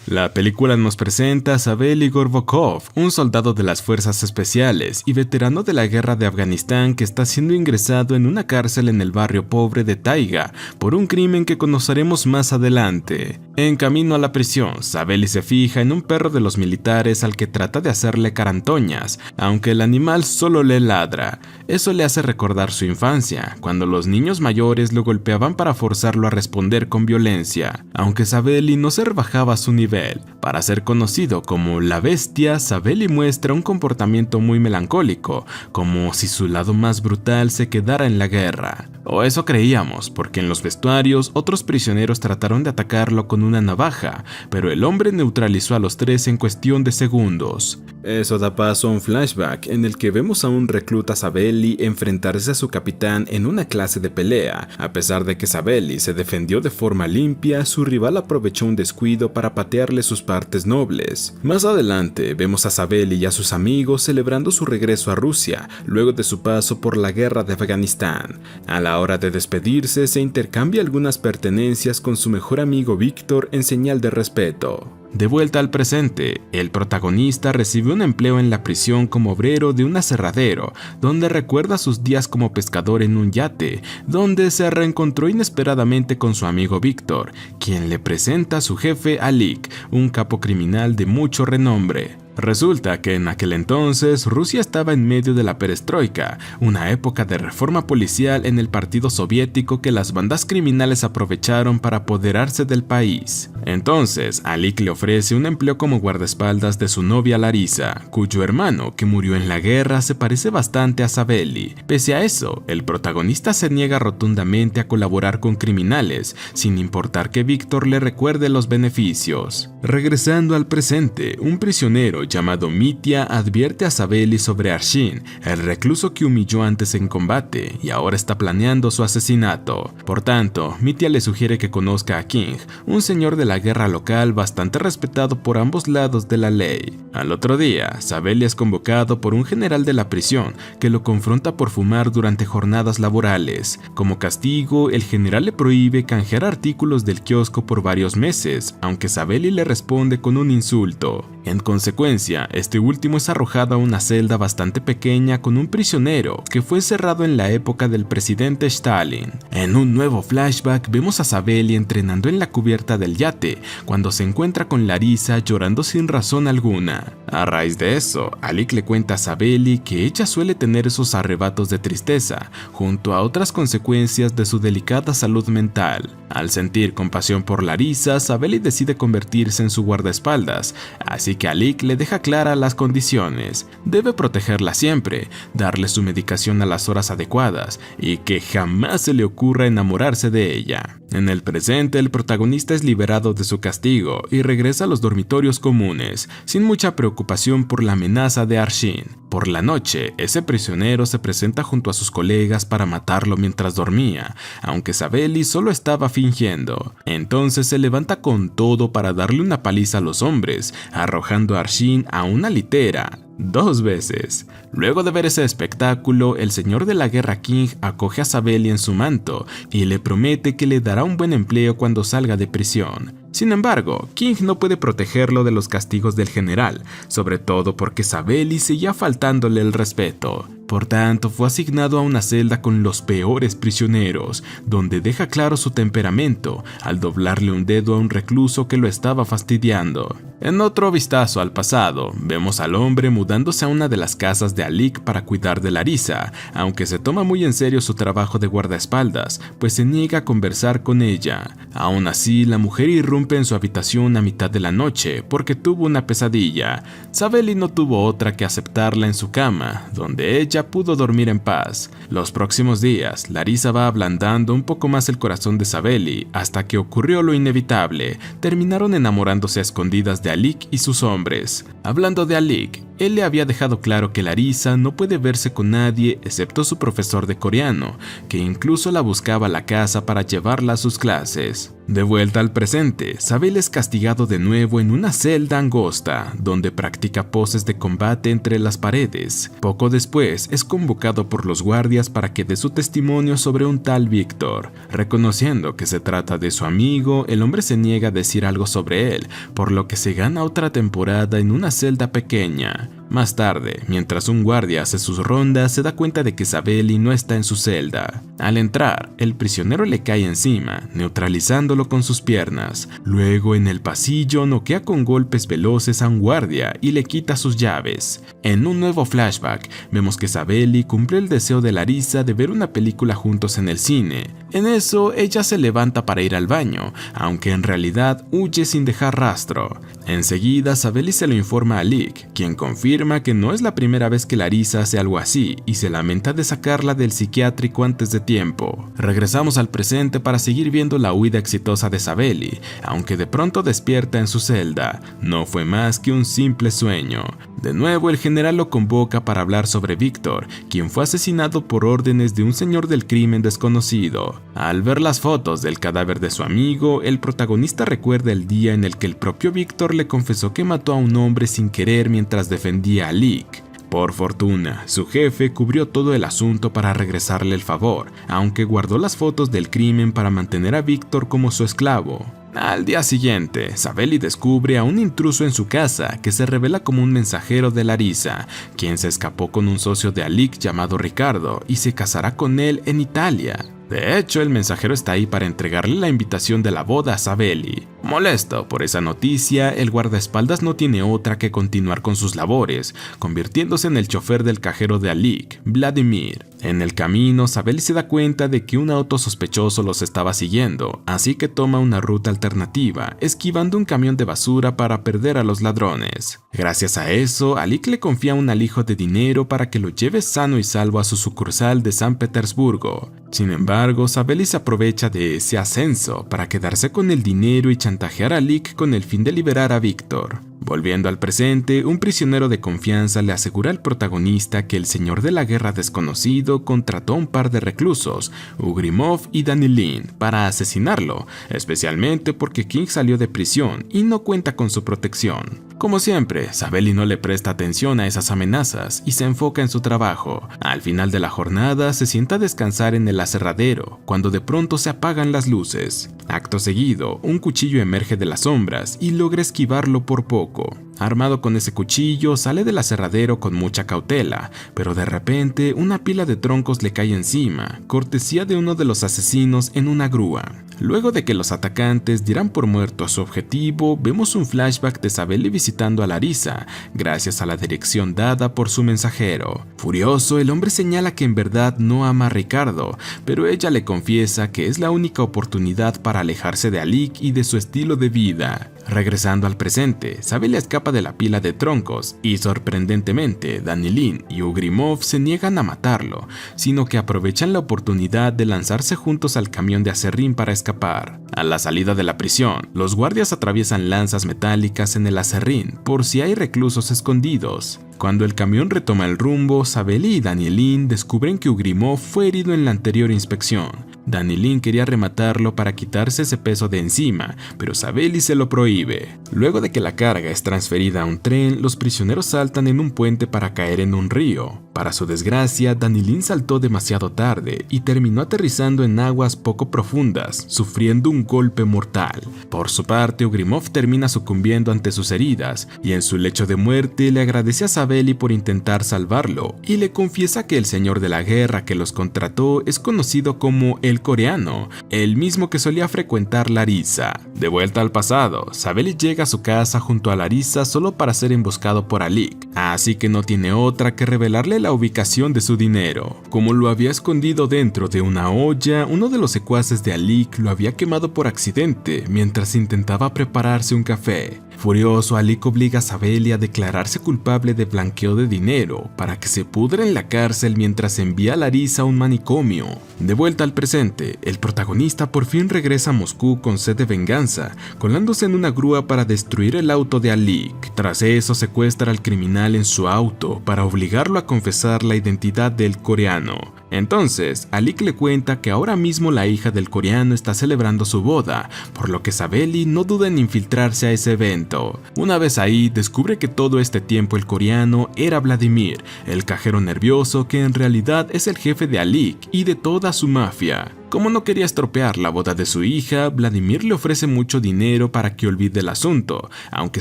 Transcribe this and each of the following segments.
La película nos presenta a Savely Gorbokov, un soldado de las fuerzas especiales y veterano de la guerra de Afganistán que está siendo ingresado en una cárcel en el barrio pobre de Taiga por un crimen que conoceremos más adelante. En camino a la prisión, Savely se fija en un perro de los militares al que trata de hacerle carantoñas, aunque el animal solo le ladra. Eso le hace recordar su infancia, cuando los niños mayores lo golpeaban para forzarlo a responder con violencia, aunque Savely no se rebajaba a su nivel. Para ser conocido como la bestia, Savely muestra un comportamiento muy melancólico, como si su lado más brutal se quedara en la guerra. O eso creíamos, porque en los vestuarios otros prisioneros trataron de atacarlo con una navaja, pero el hombre neutralizó a los tres en cuestión de segundos. Eso da paso a un flashback en el que vemos a un recluta Savely enfrentarse a su capitán en una clase de pelea. A pesar de que Savely se defendió de forma limpia, su rival aprovechó un descuido para patearle sus partes nobles. Más adelante vemos a Savely y a sus amigos celebrando su regreso a Rusia, luego de su paso por la guerra de Afganistán. A la hora de despedirse se intercambia algunas pertenencias con su mejor amigo Víctor en señal de respeto. De vuelta al presente, el protagonista recibe un empleo en la prisión como obrero de un aserradero, donde recuerda sus días como pescador en un yate, donde se reencontró inesperadamente con su amigo Víctor, quien le presenta a su jefe Alik, un capo criminal de mucho renombre. Resulta que en aquel entonces Rusia estaba en medio de la perestroika, una época de reforma policial en el partido soviético que las bandas criminales aprovecharon para apoderarse del país. Entonces, Alik le ofrece un empleo como guardaespaldas de su novia Larisa, cuyo hermano, que murió en la guerra, se parece bastante a Savely. Pese a eso, el protagonista se niega rotundamente a colaborar con criminales, sin importar que Víctor le recuerde los beneficios. Regresando al presente, un prisionero llamado Mitya advierte a Savely sobre Arshin, el recluso que humilló antes en combate y ahora está planeando su asesinato. Por tanto, Mitya le sugiere que conozca a King, un señor de la guerra local bastante respetado por ambos lados de la ley. Al otro día, Savely es convocado por un general de la prisión que lo confronta por fumar durante jornadas laborales. Como castigo, el general le prohíbe canjear artículos del kiosco por varios meses, aunque Savely le responde con un insulto. En consecuencia, este último es arrojado a una celda bastante pequeña con un prisionero que fue encerrado en la época del presidente Stalin. En un nuevo flashback vemos a Savely entrenando en la cubierta del yate, cuando se encuentra con Larisa llorando sin razón alguna. A raíz de eso, Alik le cuenta a Savely que ella suele tener esos arrebatos de tristeza, junto a otras consecuencias de su delicada salud mental. Al sentir compasión por Larisa, Savely decide convertirse en su guardaespaldas, así que Alik le deja claras las condiciones. Debe protegerla siempre, darle su medicación a las horas adecuadas y que jamás se le ocurra enamorarse de ella. En el presente, el protagonista es liberado de su castigo y regresa a los dormitorios comunes, sin mucha preocupación por la amenaza de Arshin. Por la noche, ese prisionero se presenta junto a sus colegas para matarlo mientras dormía, aunque Savely solo estaba fingiendo. Entonces se levanta con todo para darle una paliza a los hombres, arrojando a Arshin a una litera 2 veces. Luego de ver ese espectáculo, el señor de la guerra King acoge a Savely en su manto y le promete que le dará un buen empleo cuando salga de prisión. Sin embargo, King no puede protegerlo de los castigos del general, sobre todo porque Savely seguía faltándole el respeto. Por tanto, fue asignado a una celda con los peores prisioneros, donde deja claro su temperamento al doblarle un dedo a un recluso que lo estaba fastidiando. En otro vistazo al pasado, vemos al hombre mudándose a una de las casas de Alik para cuidar de Larisa, aunque se toma muy en serio su trabajo de guardaespaldas, pues se niega a conversar con ella. Aún así, la mujer irrumpe en su habitación a mitad de la noche porque tuvo una pesadilla. Savely no tuvo otra que aceptarla en su cama, donde ella pudo dormir en paz. Los próximos días, Larisa va ablandando un poco más el corazón de Savely hasta que ocurrió lo inevitable. Terminaron enamorándose a escondidas de Alik y sus hombres. Hablando de Alik, Él le había dejado claro que Larissa no puede verse con nadie excepto su profesor de coreano, que incluso la buscaba a la casa para llevarla a sus clases. De vuelta al presente, Sabel es castigado de nuevo en una celda angosta, donde practica poses de combate entre las paredes. Poco después, es convocado por los guardias para que dé su testimonio sobre un tal Víctor. Reconociendo que se trata de su amigo, el hombre se niega a decir algo sobre él, por lo que se gana otra temporada en una celda pequeña. Más tarde, mientras un guardia hace sus rondas, se da cuenta de que Sabeli no está en su celda. Al entrar, el prisionero le cae encima, neutralizándolo con sus piernas. Luego, en el pasillo, noquea con golpes veloces a un guardia y le quita sus llaves. En un nuevo flashback, vemos que Sabeli cumple el deseo de Larissa de ver una película juntos en el cine. En eso, ella se levanta para ir al baño, aunque en realidad huye sin dejar rastro. Enseguida, Sabeli se lo informa a Lick, quien confirma que no es la primera vez que Larissa hace algo así y se lamenta de sacarla del psiquiátrico antes de tiempo. Regresamos al presente para seguir viendo la huida exitosa de Sabeli, aunque de pronto despierta en su celda. No fue más que un simple sueño. De nuevo, el general lo convoca para hablar sobre Víctor, quien fue asesinado por órdenes de un señor del crimen desconocido. Al ver las fotos del cadáver de su amigo, el protagonista recuerda el día en el que el propio Víctor le confesó que mató a un hombre sin querer mientras defendía a Lick. Por fortuna, su jefe cubrió todo el asunto para regresarle el favor, aunque guardó las fotos del crimen para mantener a Víctor como su esclavo. Al día siguiente, Sabeli descubre a un intruso en su casa que se revela como un mensajero de Larissa, quien se escapó con un socio de Alick llamado Ricardo y se casará con él en Italia. De hecho, el mensajero está ahí para entregarle la invitación de la boda a Sabeli. Molesto por esa noticia, el guardaespaldas no tiene otra que continuar con sus labores, convirtiéndose en el chofer del cajero de Alick, Vladimir. En el camino, Sabeli se da cuenta de que un auto sospechoso los estaba siguiendo, así que toma una ruta alternativa, esquivando un camión de basura para perder a los ladrones. Gracias a eso, Alick le confía un alijo de dinero para que lo lleve sano y salvo a su sucursal de San Petersburgo. Sin embargo, Sabeli se aprovecha de ese ascenso para quedarse con el dinero y chantajear a Lick con el fin de liberar a Víctor. Volviendo al presente, un prisionero de confianza le asegura al protagonista que el señor de la guerra desconocido contrató a un par de reclusos, Ugrimov y Danilin, para asesinarlo, especialmente porque King salió de prisión y no cuenta con su protección. Como siempre, Sabeli no le presta atención a esas amenazas y se enfoca en su trabajo. Al final de la jornada, se sienta a descansar en el aserradero, cuando de pronto se apagan las luces. Acto seguido, un cuchillo emerge de las sombras y logra esquivarlo por poco. Armado con ese cuchillo, sale del aserradero con mucha cautela, pero de repente una pila de troncos le cae encima, cortesía de uno de los asesinos en una grúa. Luego de que los atacantes dieran por muerto a su objetivo, vemos un flashback de Sabeli visitando a Larissa, gracias a la dirección dada por su mensajero. Furioso, el hombre señala que en verdad no ama a Ricardo, pero ella le confiesa que es la única oportunidad para alejarse de Alick y de su estilo de vida. Regresando al presente, Sabeli escapa de la pila de troncos y sorprendentemente Danilin y Ugrimov se niegan a matarlo, sino que aprovechan la oportunidad de lanzarse juntos al camión de aserrín para escapar. A la salida de la prisión, los guardias atraviesan lanzas metálicas en el aserrín por si hay reclusos escondidos. Cuando el camión retoma el rumbo, Sabeli y Danilin descubren que Ugrimov fue herido en la anterior inspección. Danilin quería rematarlo para quitarse ese peso de encima, pero Sabeli se lo prohíbe. Luego de que la carga es transferida a un tren, los prisioneros saltan en un puente para caer en un río. Para su desgracia, Danilin saltó demasiado tarde y terminó aterrizando en aguas poco profundas, sufriendo un golpe mortal. Por su parte, Ugrimov termina sucumbiendo ante sus heridas y en su lecho de muerte le agradece a Sabeli por intentar salvarlo y le confiesa que el señor de la guerra que los contrató es conocido como el coreano, el mismo que solía frecuentar Larissa. De vuelta al pasado, Sabeli llega a su casa junto a Larissa solo para ser emboscado por Alick, así que no tiene otra que revelarle la ubicación de su dinero. Como lo había escondido dentro de una olla, uno de los secuaces de Alick lo había quemado por accidente mientras intentaba prepararse un café. Furioso, Alec obliga a Sabely a declararse culpable de blanqueo de dinero para que se pudra en la cárcel mientras envía a Larisa a un manicomio. De vuelta al presente, el protagonista por fin regresa a Moscú con sed de venganza, colándose en una grúa para destruir el auto de Alec. Tras eso, secuestra al criminal en su auto para obligarlo a confesar la identidad del coreano. Entonces, Alec le cuenta que ahora mismo la hija del coreano está celebrando su boda, por lo que Sabely no duda en infiltrarse a ese evento. Una vez ahí, descubre que todo este tiempo el coreano era Vladimir, el cajero nervioso que en realidad es el jefe de Alec y de toda su mafia. Como no quería estropear la boda de su hija, Vladimir le ofrece mucho dinero para que olvide el asunto, aunque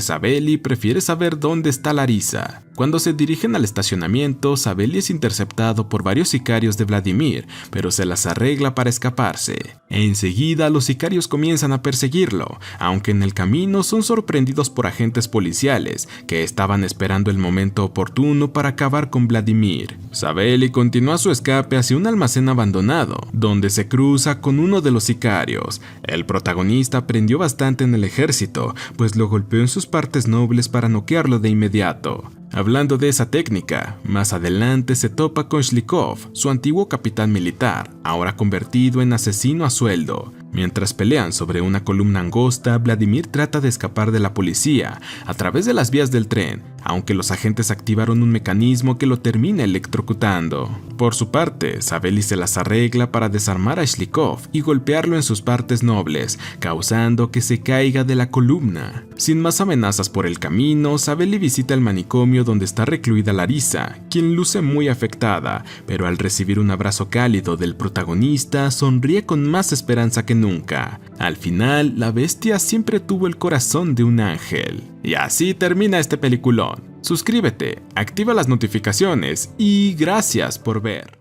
Sabely prefiere saber dónde está Larisa. Cuando se dirigen al estacionamiento, Sabely es interceptado por varios sicarios de Vladimir, pero se las arregla para escaparse. Enseguida, los sicarios comienzan a perseguirlo, aunque en el camino son sorprendidos por agentes policiales que estaban esperando el momento oportuno para acabar con Vladimir. Sabely continúa su escape hacia un almacén abandonado, donde se cruza con uno de los sicarios. El protagonista aprendió bastante en el ejército, pues lo golpeó en sus partes nobles para noquearlo de inmediato. Hablando de esa técnica, más adelante se topa con Shlikov, su antiguo capitán militar, ahora convertido en asesino a sueldo. Mientras pelean sobre una columna angosta, Vladimir trata de escapar de la policía a través de las vías del tren, aunque los agentes activaron un mecanismo que lo termina electrocutando. Por su parte, Sabely se las arregla para desarmar a Shlikov y golpearlo en sus partes nobles, causando que se caiga de la columna. Sin más amenazas por el camino, Sabely visita el manicomio donde está recluida Larisa, quien luce muy afectada, pero al recibir un abrazo cálido del protagonista, sonríe con más esperanza que nunca. Al final, la bestia siempre tuvo el corazón de un ángel. Y así termina este peliculón. Suscríbete, activa las notificaciones y gracias por ver.